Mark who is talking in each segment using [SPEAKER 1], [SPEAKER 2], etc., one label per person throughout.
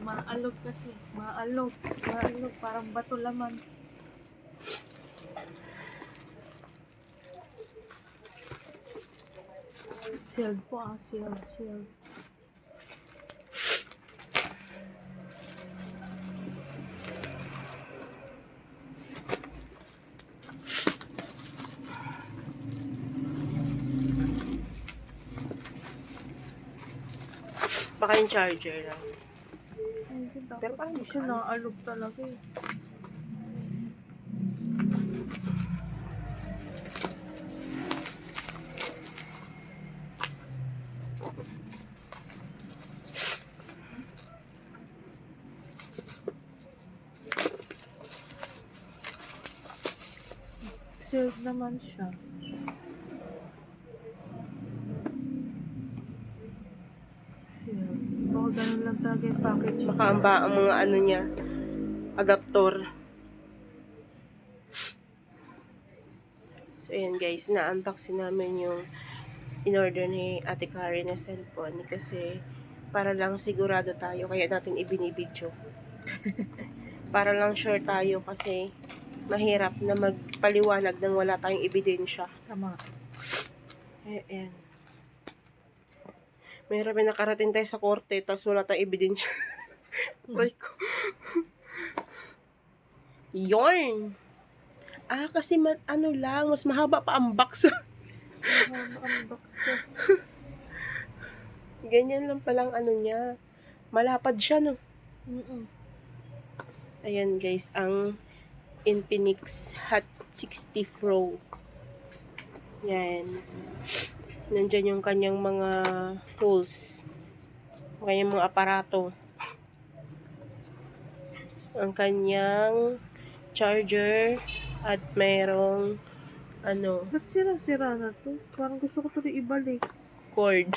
[SPEAKER 1] Maalog kasi. Maalog. Maalog. Parang bato laman. Sealed po Sealed. Sealed.
[SPEAKER 2] Baka yung charger lang.
[SPEAKER 1] Pero paano siya naalog talaga eh. Sealed naman siya. Sealed. Baka ganun lang talaga yung package.
[SPEAKER 2] Baka ang mga ano niya, adaptor. So, ayan guys, na-unboxing namin yung in-order ni Ate Karen na cellphone kasi para lang sigurado tayo, kaya natin ibinibidyo. Para lang sure tayo kasi mahirap na magpaliwanag nang wala tayong ebidensya.
[SPEAKER 1] Tama.
[SPEAKER 2] Ayan. Mahirap na nakarating tayo sa korte tapos wala tayong ebidensya. Like, yarn! Kasi ano lang, mas mahaba pa ang box.
[SPEAKER 1] Unbox siya.
[SPEAKER 2] Ganyan lang palang ano niya. Malapad siya, no? Ayan guys, ang Infinix Hot 60 Pro. Yan. Nandyan yung kanyang mga tools. Kanyang mga aparato. Ang kanyang charger at mayroong ano,
[SPEAKER 1] Ba't sira-sira na to? Parang gusto ko to ibalik.
[SPEAKER 2] cord.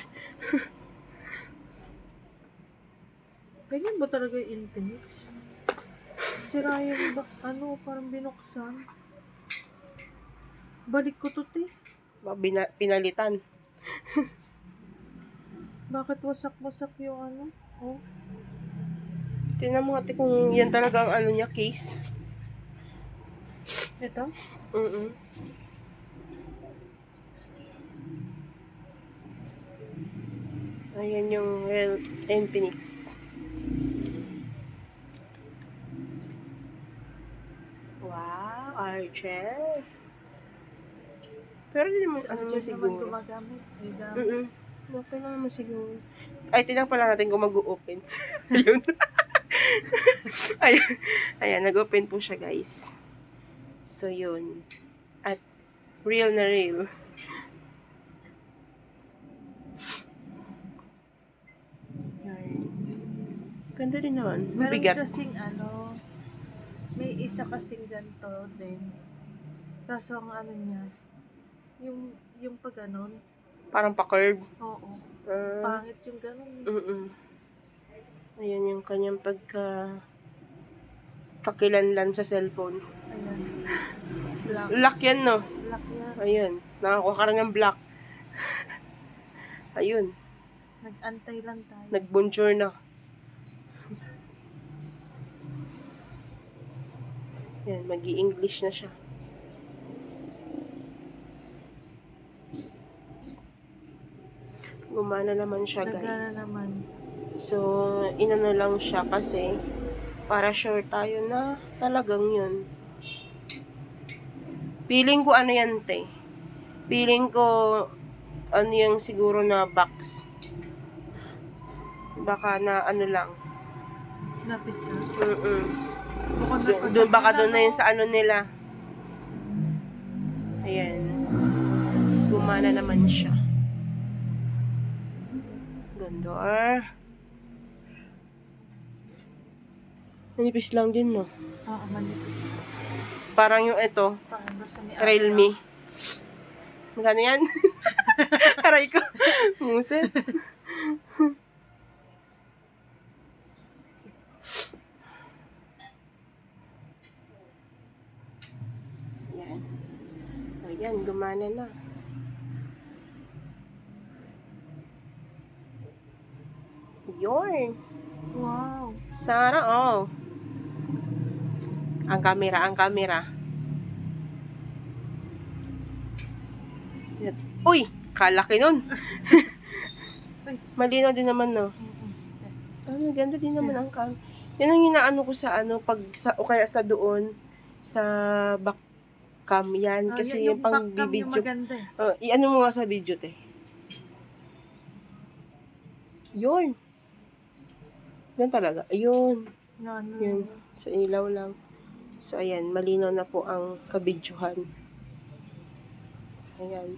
[SPEAKER 1] Ganyan ba talaga yung Infinix? Sira yung parang binuksan. Balik ko to, te.
[SPEAKER 2] Pinalitan.
[SPEAKER 1] Bakit wasak-wasak yung ano? Oh.
[SPEAKER 2] Tingnan mo ate kung yan talaga ang ano niya, case.
[SPEAKER 1] Ito?
[SPEAKER 2] Ayan yung Infinix. Wow, Argel. Pero hindi naman, ano naman siguro.
[SPEAKER 1] Gumagamit. Gamit.
[SPEAKER 2] Okay lang naman siguro. Ay, tinang pala natin kung mag-open. Ayun. Ayan, nag-open po siya, guys. So, yun. At, real na real. Ganda rin naman. Mabigat.
[SPEAKER 1] Meron kasing may isa kasing ganito din. Kaso ang ano niya, yung pag ganon.
[SPEAKER 2] Parang pa-curve.
[SPEAKER 1] Oo. Pangit yung ganon.
[SPEAKER 2] Ayan yung kanyang kakilanlan sa cellphone.
[SPEAKER 1] Ayan. Black.
[SPEAKER 2] Black yan, no?
[SPEAKER 1] Black yan.
[SPEAKER 2] Ayun. Nakakuha ka rin ng black. Ayun.
[SPEAKER 1] Nag-antay lang tayo.
[SPEAKER 2] Nag-bonjour na. Yan, mag-i-English na siya. Gumana naman siya, guys.
[SPEAKER 1] Nagana naman.
[SPEAKER 2] So, inano lang siya kasi para sure tayo na talagang yun. Feeling ko ano yan, te. Feeling ko ano yung siguro na box. Baka na ano lang.
[SPEAKER 1] Napis yun.
[SPEAKER 2] Doon baka doon na yun sa ano nila. Ayan. Gumana naman siya. Gandor. Manipis lang din, no?
[SPEAKER 1] Oo, manipis.
[SPEAKER 2] Parang yung ito,
[SPEAKER 1] Paano sa ni
[SPEAKER 2] Realme. Magkano yan? Aray ko. Muset. Yan. Ayan, gumana na. Yorn.
[SPEAKER 1] Wow.
[SPEAKER 2] Sana all. Ang camera, ang camera. Uy! Kalaki nun.
[SPEAKER 1] Uy.
[SPEAKER 2] Malinaw din naman, no? Ganda din naman ang cam. Yan ang inaano ko sa ano, pag sa, o kaya sa doon, sa back cam yan. Kasi yung pang
[SPEAKER 1] backcam yung
[SPEAKER 2] video.
[SPEAKER 1] maganda eh.
[SPEAKER 2] I-ano mo nga sa video, te. Yun. Yan talaga. Ayun.
[SPEAKER 1] No, no.
[SPEAKER 2] Yun. Sa ilaw lang. So, ayan. Malinaw na po ang kabidyohan. Ayan.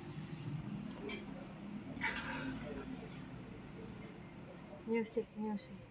[SPEAKER 1] Music, music.